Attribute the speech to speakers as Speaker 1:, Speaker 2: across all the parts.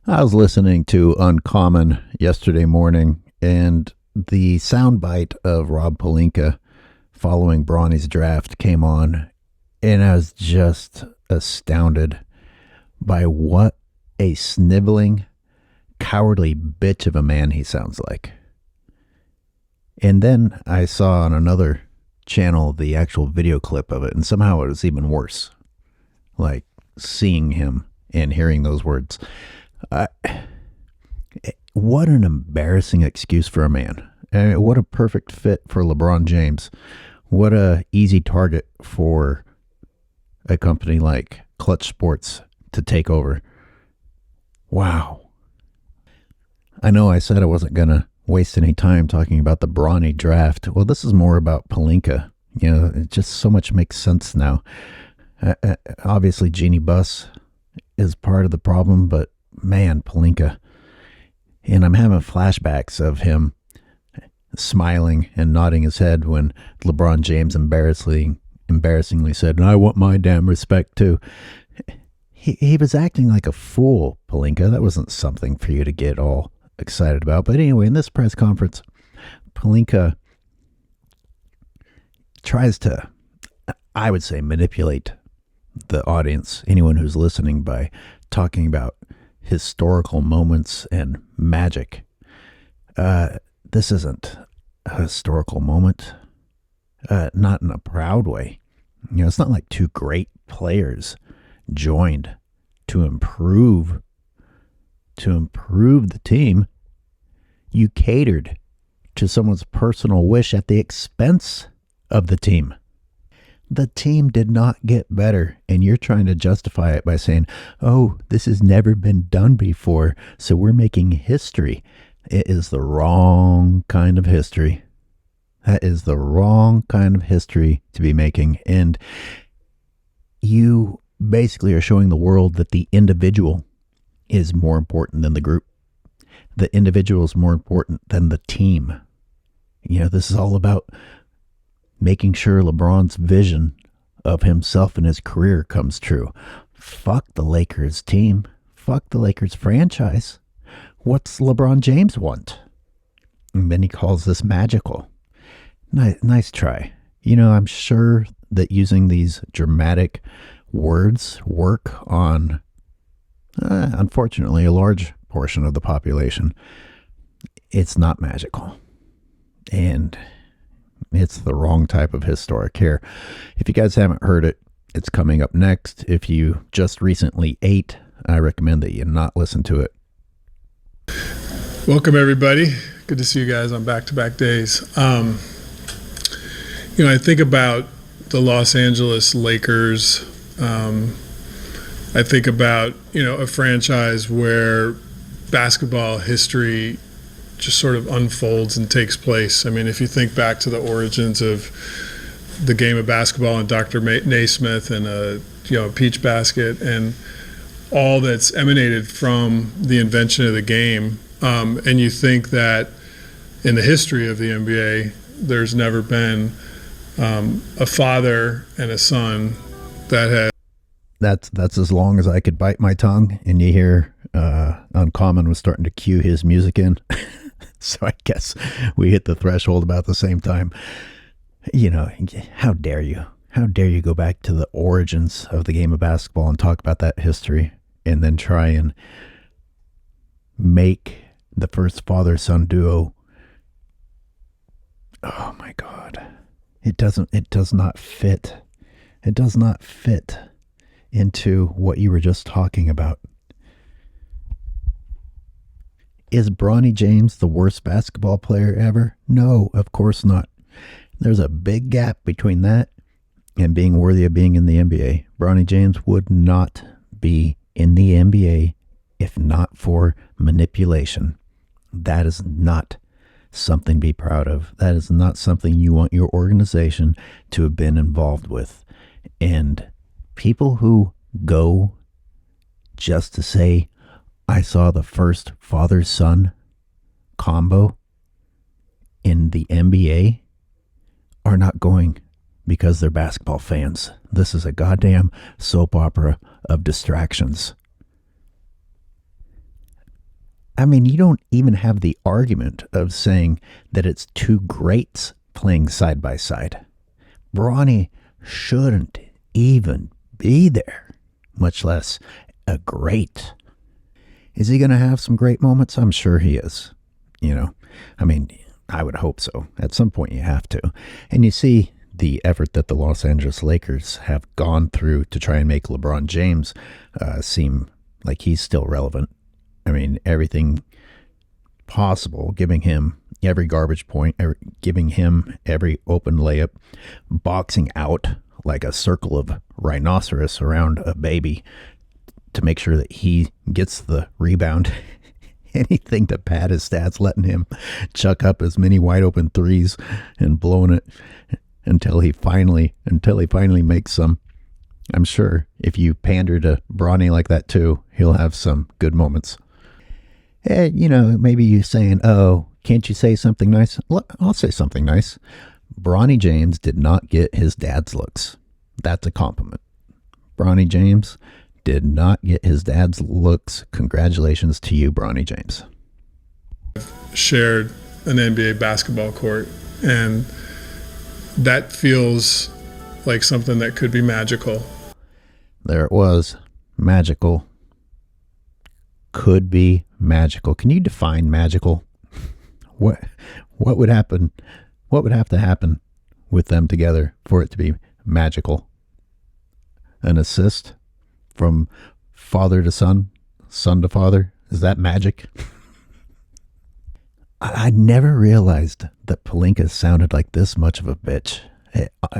Speaker 1: I was listening to Uncommon yesterday morning, and the soundbite of Rob Pelinka following Bronny's draft came on, and I was just astounded by what a sniveling, cowardly bitch of a man he sounds like. And then I saw on another channel the actual video clip of it, and somehow it was even worse. Like seeing him and hearing those words. What an embarrassing excuse for a man. What a perfect fit for LeBron James. What a easy target for a company like Klutch Sports to take over. Wow. I know I said I wasn't going to waste any time talking about the Bronny draft. Well, this is more about Pelinka. You know, it just so much makes sense now. Obviously, Jeannie Buss is part of the problem, but man, Pelinka. And I'm having flashbacks of him smiling and nodding his head when LeBron James embarrassingly said, "I want my damn respect too." He was acting like a fool, Pelinka. That wasn't something for you to get all excited about. But anyway, in this press conference, Pelinka tries to, I would say, manipulate the audience, anyone who's listening, by talking about historical moments and magic. This isn't a historical moment, not in a proud way. You know, it's not like two great players joined to improve the team. You catered to someone's personal wish at the expense of the team. The team did not get better, and you're trying to justify it by saying, "Oh, this has never been done before, so we're making history." It is the wrong kind of history. That is the wrong kind of history to be making, and you basically are showing the world that the individual is more important than the group. The individual is more important than the team. You know, this is all about making sure LeBron's vision of himself and his career comes true. Fuck the Lakers team. Fuck the Lakers franchise. What's LeBron James want? And then he calls this magical. Nice try. You know, I'm sure that using these dramatic words work on, unfortunately, a large portion of the population. It's not magical. And it's the wrong type of historic here. If you guys haven't heard it, it's coming up next. If you just recently ate, I recommend that you not listen to it.
Speaker 2: Welcome, everybody. Good to see you guys on back-to-back days. I think about the Los Angeles Lakers. I think about, a franchise where basketball history just sort of unfolds and takes place. I mean, if you think back to the origins of the game of basketball and Dr. Naismith and a peach basket and all that's emanated from the invention of the game, and you think that in the history of the NBA, there's never been a father and a son that had.
Speaker 1: That's as long as I could bite my tongue, and you hear Uncommon was starting to cue his music in. So I guess we hit the threshold about the same time. You know, how dare you? How dare you go back to the origins of the game of basketball and talk about that history and then try and make the first father-son duo. Oh my God. It does not fit. It does not fit into what you were just talking about. Is Bronny James the worst basketball player ever? No, of course not. There's a big gap between that and being worthy of being in the NBA. Bronny James would not be in the NBA if not for manipulation. That is not something to be proud of. That is not something you want your organization to have been involved with. And people who go just to say, "I saw the first father-son combo in the NBA," are not going because they're basketball fans. This is a goddamn soap opera of distractions. I mean, you don't even have the argument of saying that it's two greats playing side by side. Bronny shouldn't even be there, much less a great. Is he going to have some great moments? I'm sure he is. I mean, I would hope so. At some point you have to. And you see the effort that the Los Angeles Lakers have gone through to try and make LeBron James seem like he's still relevant. I mean, everything possible, giving him every garbage point, giving him every open layup, boxing out like a circle of rhinoceros around a baby to make sure that he gets the rebound. Anything to pad his stats, letting him chuck up as many wide open threes and blowing it until he finally makes some. I'm sure if you pander to Bronny like that too, he'll have some good moments. Maybe you saying, oh, can't you say something nice? I'll say something nice. Bronny James did not get his dad's looks. That's a compliment. Bronny James did not get his dad's looks. Congratulations to you, Bronny James.
Speaker 2: Shared an NBA basketball court, and that feels like something that could be magical.
Speaker 1: There it was. Magical. Could be magical. Can you define magical? What would happen? What would have to happen with them together for it to be magical? An assist from father to son, son to father? Is that magic? I never realized that Pelinka sounded like this much of a bitch.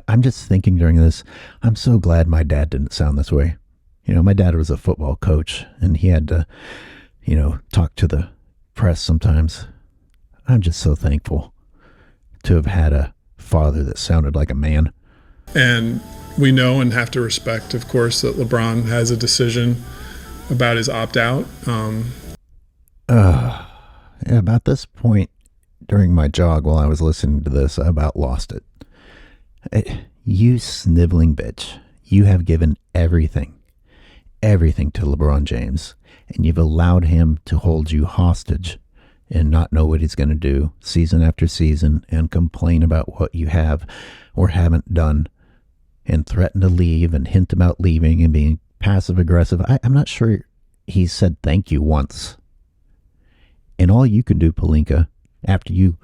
Speaker 1: I'm just thinking during this, I'm so glad my dad didn't sound this way. My dad was a football coach, and he had to, talk to the press sometimes. I'm just so thankful to have had a father that sounded like a man.
Speaker 2: And we know and have to respect, of course, that LeBron has a decision about his opt-out.
Speaker 1: About this point during my jog while I was listening to this, I about lost it. You sniveling bitch. You have given everything to LeBron James, and you've allowed him to hold you hostage and not know what he's going to do season after season and complain about what you have or haven't done and threaten to leave and hint about leaving and being passive aggressive. I'm not sure he said thank you once. And all you can do, Pelinka, after you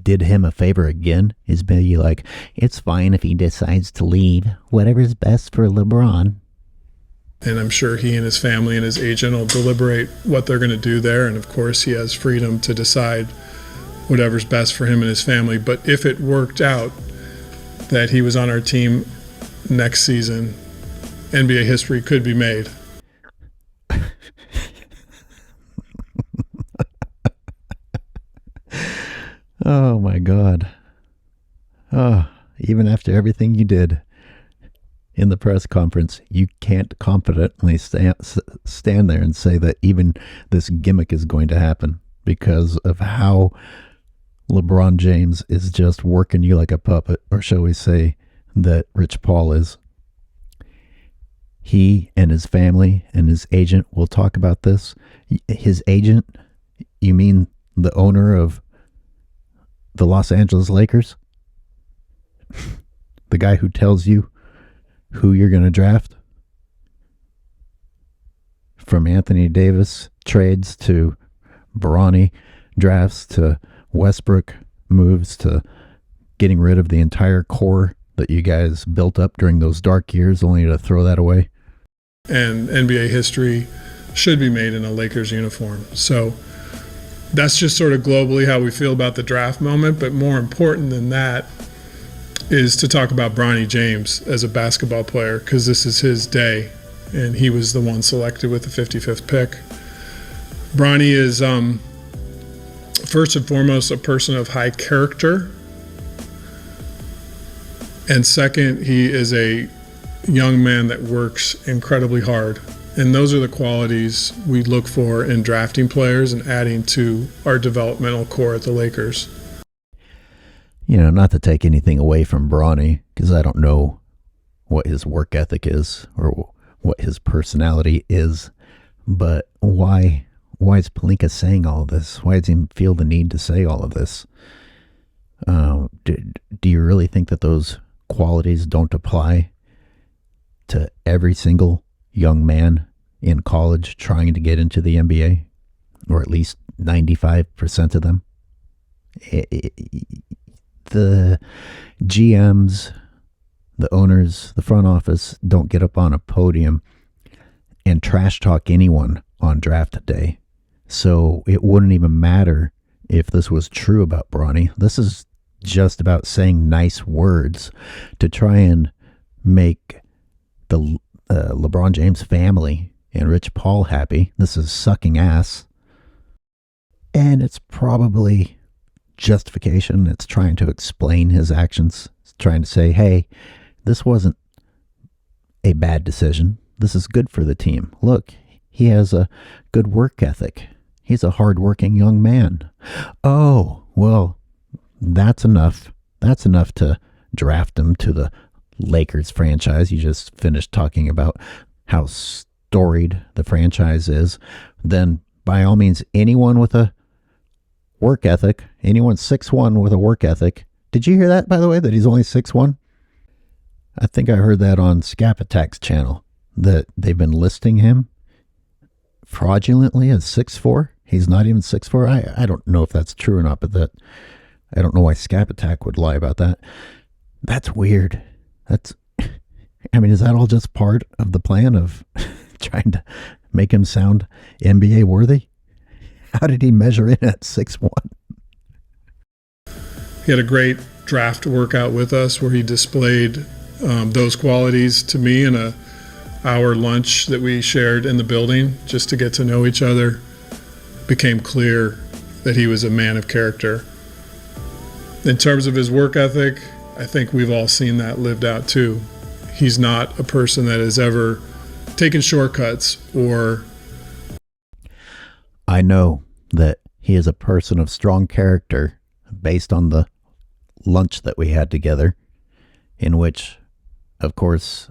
Speaker 1: did him a favor again, is be like, it's fine if he decides to leave. Whatever's best for LeBron.
Speaker 2: And I'm sure he and his family and his agent will deliberate what they're going to do there. And of course, he has freedom to decide whatever's best for him and his family. But if it worked out that he was on our team next season, NBA history could be made.
Speaker 1: Oh my God. Oh, even after everything you did in the press conference, you can't confidently stand there and say that even this gimmick is going to happen because of how LeBron James is just working you like a puppet, or shall we say that Rich Paul is. He and his family and his agent will talk about this. His agent, you mean the owner of the Los Angeles Lakers? The guy who tells you who you're going to draft? From Anthony Davis trades to Bronny drafts to Westbrook moves to getting rid of the entire core that you guys built up during those dark years only to throw that away.
Speaker 2: And NBA history should be made in a Lakers uniform. So that's just sort of globally how we feel about the draft moment. But more important than that is to talk about Bronny James as a basketball player, because this is his day, and he was the one selected with the 55th pick. Bronny is first and foremost a person of high character, and second, he is a young man that works incredibly hard. And those are the qualities we look for in drafting players and adding to our developmental core at the Lakers.
Speaker 1: Not to take anything away from Bronny, because I don't know what his work ethic is or what his personality is, but why why is Pelinka saying all of this? Why does he feel the need to say all of this? Do you really think that those qualities don't apply to every single young man in college trying to get into the NBA? Or at least 95% of them? The GMs, the owners, the front office don't get up on a podium and trash talk anyone on draft day. So it wouldn't even matter if this was true about Bronny. This is just about saying nice words to try and make the LeBron James family and Rich Paul happy. This is sucking ass. And it's probably justification. It's trying to explain his actions. It's trying to say, hey, this wasn't a bad decision. This is good for the team. Look, he has a good work ethic. He's a hardworking young man. Oh, well, that's enough. That's enough to draft him to the Lakers franchise. You just finished talking about how storied the franchise is. Then, by all means, anyone with a work ethic, anyone 6'1" with a work ethic. Did you hear that, by the way, that he's only 6'1"? I think I heard that on Scap Attack's channel, that they've been listing him fraudulently as 6'4". He's not even 6'4". I don't know if that's true or not, but that I don't know why Scap Attack would lie about that. That's weird. Is that all just part of the plan of trying to make him sound NBA worthy? How did he measure in at 6'1"?
Speaker 2: He had a great draft workout with us where he displayed those qualities to me in a hour lunch that we shared in the building just to get to know each other. Became clear that he was a man of character. In terms of his work ethic, I think we've all seen that lived out too. He's not a person that has ever taken shortcuts or...
Speaker 1: I know that he is a person of strong character based on the lunch that we had together, in which, of course,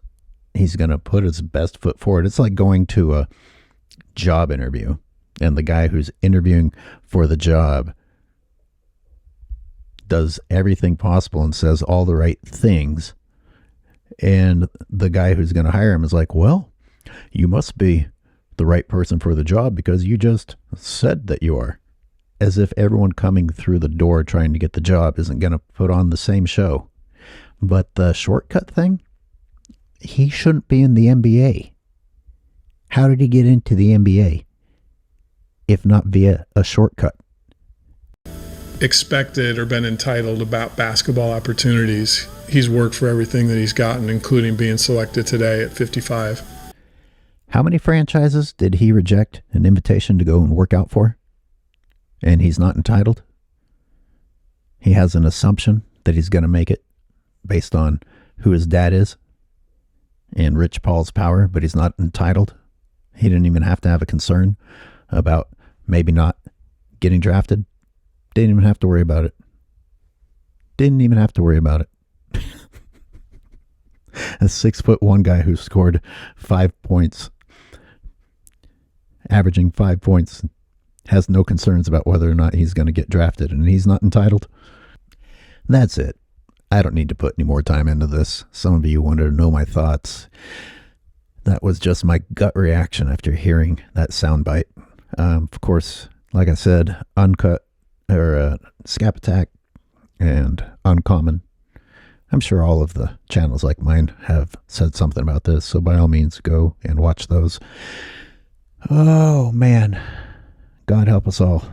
Speaker 1: he's going to put his best foot forward. It's like going to a job interview, and the guy who's interviewing for the job does everything possible and says all the right things. And the guy who's going to hire him is like, well, you must be the right person for the job because you just said that you are. As if everyone coming through the door trying to get the job isn't going to put on the same show. But the shortcut thing, he shouldn't be in the NBA. How did he get into the NBA if not via a shortcut?
Speaker 2: Expected or been entitled about basketball opportunities. He's worked for everything that he's gotten, including being selected today at 55.
Speaker 1: How many franchises did he reject an invitation to go and work out for? And he's not entitled? He has an assumption that he's going to make it based on who his dad is and Rich Paul's power, but he's not entitled. He didn't even have to have a concern about maybe not getting drafted. Didn't even have to worry about it. Didn't even have to worry about it. A 6'1" guy who scored 5 points, averaging 5 points, has no concerns about whether or not he's going to get drafted, and he's not entitled. That's it. I don't need to put any more time into this. Some of you wanted to know my thoughts. That was just my gut reaction after hearing that soundbite. Of course, like I said, uncut or Scap Attack and Uncommon. I'm sure all of the channels like mine have said something about this, so by all means, go and watch those. Oh, man. God help us all.